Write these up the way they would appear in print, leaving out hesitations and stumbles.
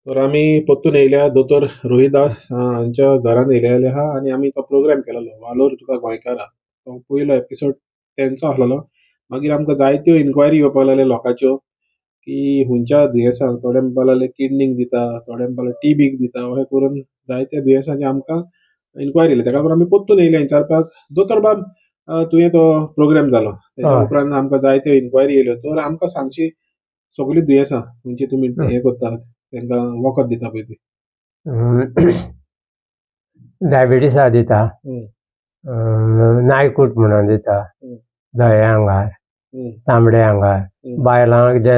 तर आम्ही परतून येयल्या दोतोर रोहिदास हांच्या घरान येयले आहा आनी आमी तो प्रोग्राम केलेलो वालोर तुका गोंयकारा. तो पयलो एपिसोड तेंचो आसलेलो. मागीर आमकां जायत्यो इन्क्वायरी येवपाक लागले लोकांच्यो, की हुंच्या दुयेंसांक थोडे म्हणपाक लागले किडनीक दिता, थोडे म्हणपाक लागले टीबीक दिता, अशें करून जायत्या दुयेंसांची आमकां इन्क्वायरी येयली. ताका लागून आमी परतून येयले विचारपाक, दोतोर बाब तुवें तो प्रोग्राम जालो. तेच्या हय. उपरांत आमकां जायत्यो इन्क्वायरी येयल्यो. तर आमकां सांगशी सगळीं दुयेंसां खंयची तुमी हें करतात, तांकां वखद दिता पळय ती. डायबिटीसा दिता, हं, नायकूट म्हणून दिता, हं, धवे आंगार, हं, तांबडे आंगार, हं. बायलांक जे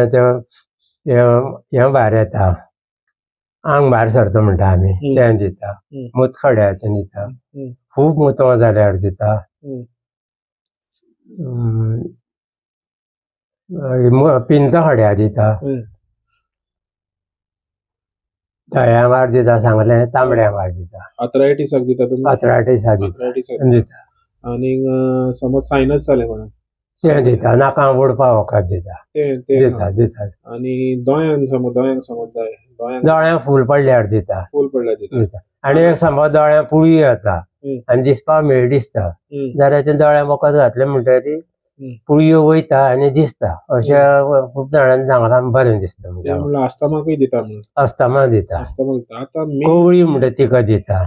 हें भायर येता, आंग भायर सरता म्हणटा आमी, तें दिता, हं. मुतखड्याचें दिता, हं, खूब मुतों जाल्यार दिता, हं, पिंत खड्या दिता, हं. धवे आंगार दिता सांगलें, तांबडे आंगार दिता, आर्थरायटिसाक दिता तुमी? आर्थरायटिसा दिता, आर्थरायटिसाक दिता, आनीक समज सायनस जालें कोणाक तें दिता, नाकां ओडपा वखद दिता, तें तें दिता दिता, आनी दोळ्यांक समज जाय दोळ्यांक फूल पडल्यार दिता, फूल पडल्यार दिता. दिता. आनी एक समज दोळ्यांक पुळी येता हं, आनी दिसपा मेळ दिसता हं, जाल्यार ते दोळ्यांक वखद घातलें म्हणटकीर हं. पुळयो वयता आनी दिसता. अशें खूब जाणांनी सांगलां बरें दिसता तें म्हणटा. म्हणल्यार आस्थमाकूय दिता म्हणून. अस्थमा दिता, आस्थमा दिता. आतां कवळी म्हणटा तिका दिता.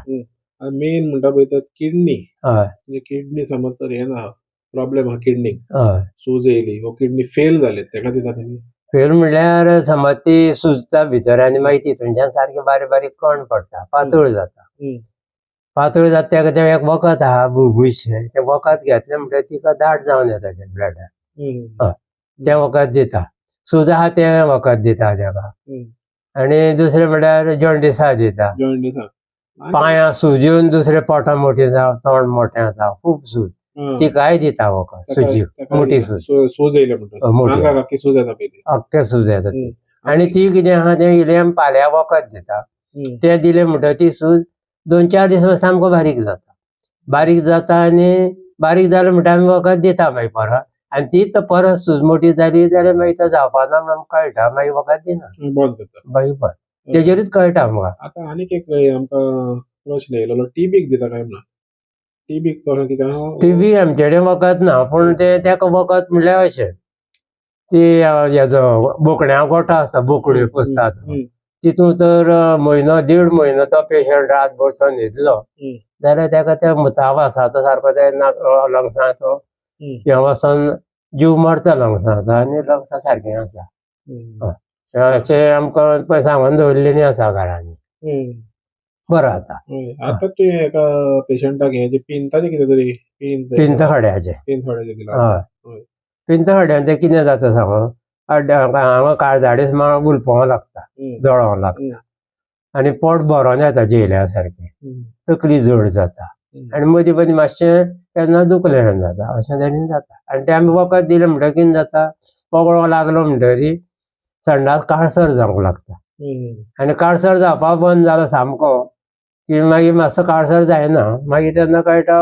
मेन म्हणटा पळय तो किडनी. हय म्हणजे किडनी समज तर हें ना प्रॉब्लेम आहा किडनीक, हय सूज येयली वो किडनी फेल जाले ताका दिता तुमी? फेल म्हणल्यार समज ती सुजता भितर आनी मागीर तितूनच्यान सारके बारीक बारीक कण पडटा, पातळ जाता. हं, पातळ जाता तेका तें एक वखद आहा बुळबुळशें, तें वखद घेतलें म्हणटकीर तिका दाट जावन येता तें ब्लडार. हं, हय तें वखद दिता. सूज आहा तें वखद दिता तेका. हं. आनी दुसरें म्हणल्यार जॉन्डिसा दिता. जॉन्डिसाक. पांयां सूज येवन दुसरें पोटां मोटीं जावं, तोंड मोटें जाता, खूब सूज तिकाय दिता वखद. सुजी मोटी सूज सूज येयले म्हणटा मोटी आंगाक आख्खी सूज येता पळय ती. अख्खें सूज येता ती. हं. आनी ती कितें आहा तें इल्लें पाल्या वखद दिता. हं, तें दिलें म्हणटकीर ती सूज 2-4 दीस सामको बारीक जाता. बारीक जाता आनी बारीक जालें म्हणटा आमी वखद दिता मागीर परत. आनी तीच परत सूज मोटी जाली जाल्यार मागीर तो जावपाना म्हणून आमकां कळटा, मागीर वखद दिना बंद करता. मागीर बंद. तेजेरूच कळटा आमकां. आतां आनीक एक आमकां प्रश्न येयलेलो टीबीक दिता काय म्हणून. टीबीक कशें कितें आहा? टीबी आमचे कडेन वखद ना, पूण तेका वखद म्हणल्यार अशें ती हेजो बोकड्यां गोठो आसता, बोकड्यो पुसतात हं, तितून तर म्हयनो 1.5 म्हयनो तो पेशंट रातभर तो न्हिदलो हं, जाल्यार तेका त्या मुतावासाचो सारको ते लंग्साचो हं, हे वचोन जीव मरता लंग्साचो आनी लंग्सां सारकीं जाता. हं, अशें आमकां पळय सांगून दवरलेलीं आसा घरांनी. हं. बरो जाता. हय. आतां तुवें एका पेशंटाक हें पिंताचें कितें तरी पिंत खड्याचें. पिंत थोडेशें दिलां. हय हय. पिंत खड्यान तें कितें जाता सांगू, हांगा काळजाडीस मागीर गुलपावं लागता, हं, जळोवं लागता आनी पोट भरोन येता जेयल्या सारकें, हं, तकली जड जाता हं, आनी मदीं मदीं मातशें केन्ना दुखलें जाता, अशें तरेन जाता. आनी तें आमी वखद दिलें म्हणटकीर कितें जाता, पोगळो लागलो म्हणटकीर संडास काळसर जावंक लागता. हं. आनी काळसर जावपाक बंद जालो सामको की मागीर मातसो काळसर जायना, मागीर तेन्ना कळटा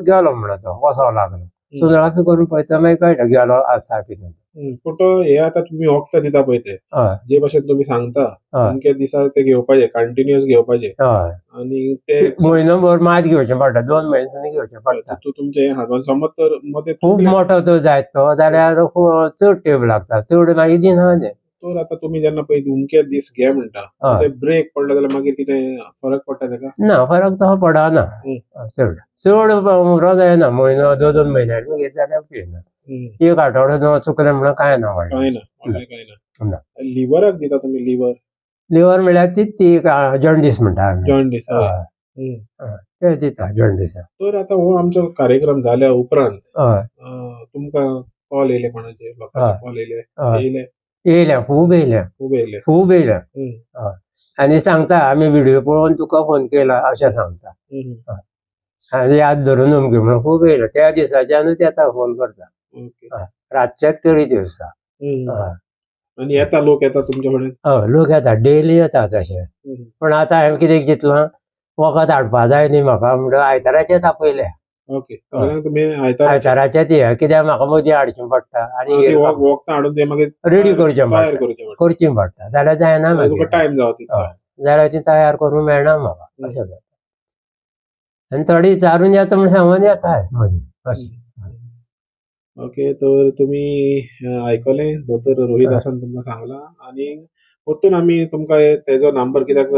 गेलो म्हणून तो वचोंक लागलो. सोनोग्राफी करून पळयता मागीर कळटा गेलो आसा कितें. पूण तो हे आतां तुमी वखदां दिता पळय ते हय जे भशेन तुमी सांगता हय अमके दिसा ते घेवपाचे कंटिन्युअस घेवपाचे हय आनी ते म्हयनोभर मात घेवचें पडटा, 2 म्हयने घेवचें पडटा. तितूंत तुमचें हें आहा समज तर मदें खूब मोठो तो जायत तो जाल्यार चड टेब लागता, चड मागीर दिना तें. तर आतां तुमी जेन्ना पळय अमके दीस घे म्हणटा हय. ते ब्रेक पडलो जाल्यार मागीर कितें फरक पडटा तेका? ना फरक तसो पडना. हं. चड चड वरां जायना, म्हयनो 2-2 म्हयन्यांनी मागीर जाल्यार उपयना. एक आठवडो चुकलें म्हणून कांय ना व्हडलें. कांय ना व्हडलें कांय ना. ना. लिव्हराक दिता तुमी लिव्हर लिव्हर म्हणल्यार तीच ती जॉन्डिस म्हणटा आमी. जॉन्डिस हय. तें दिता जॉन्डिसाक. तर आतां हो आमचो कार्यक्रम जाल्या उपरांत हय तुमकां कॉल येयले कोणाचे लोकांचे कॉल येयले हय येयले येयल्या, खूब येयल्या, खूब येयले. खूब येयल्या. हं, आनी सांगता आमी व्हिडियो पळोवन तुका फोन केला अशें सांगता. हं, आनी याद धरून अमके म्हणून खूब येयल्या. त्या दिसाच्यानूच येता फोन करता. ओके. रातचेच करीत दिवसा. आनी येता लोक येता तुमचे कडेन? हय लोक येता, डेली येता तशे. पूण आतां हांवें कितें चिंतलां, वखद हाडपा जाय न्ही म्हाका म्हणून आयताराचें तापयल्या. ओके. सगळ्यांक तुमी आयताराचे आयताराचेंच या कित्याक म्हाका मदीं हाडचें पडटा आनी वखदां हाडून ते मागीर रेडी करचें तयार पडटा, करचें पडटा. करचीं पडटा जाल्यार जायना तुका मागीर. टायम जावं तितलो. जाल्यार ती तयार करूंक मेळना म्हाका अशें जाता. आनी थोडी विचारून येता म्हूण सांगून येताय मदीं अशें. ओके, तर तुम्ही आयकलें दोतोर रोहिदासान तुमकां सांगलां आनी परतून आमी तुमकां तेजो नंबर कित्याक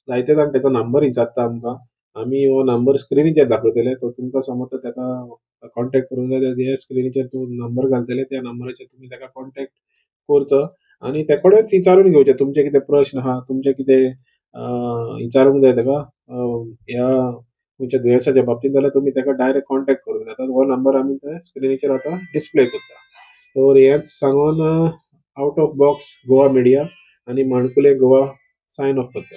जायते जाण तेजो नंबर विचारता आमकां. आमी हो नंबर स्क्रिनीचेर दाखयतले, तो तुमकां समज तेका कॉन्टॅक्ट करूंक जाय जाल्यार हे स्क्रिनीचेर तूं नंबर घालतले, त्या नंबराचेर तुमी तेका कॉन्टॅक्ट करचो आनी ते कडेच विचारून घेवचे तुमचे कितें प्रश्न आहा, तुमचे कितें विचारूंक जाय तेका ह्या तुमच्या दुयेंसाच्या बाबतींत जाल्यार तुमी तेका डायरेक्ट कॉन्टॅक्ट करूंक जाता. हो नंबर आमी थंय स्क्रिनीचेर आतां डिस्प्ले करता. तर हेच सांगून out of box Goa media आनी माणकुले गोवा सायन ऑफ करता.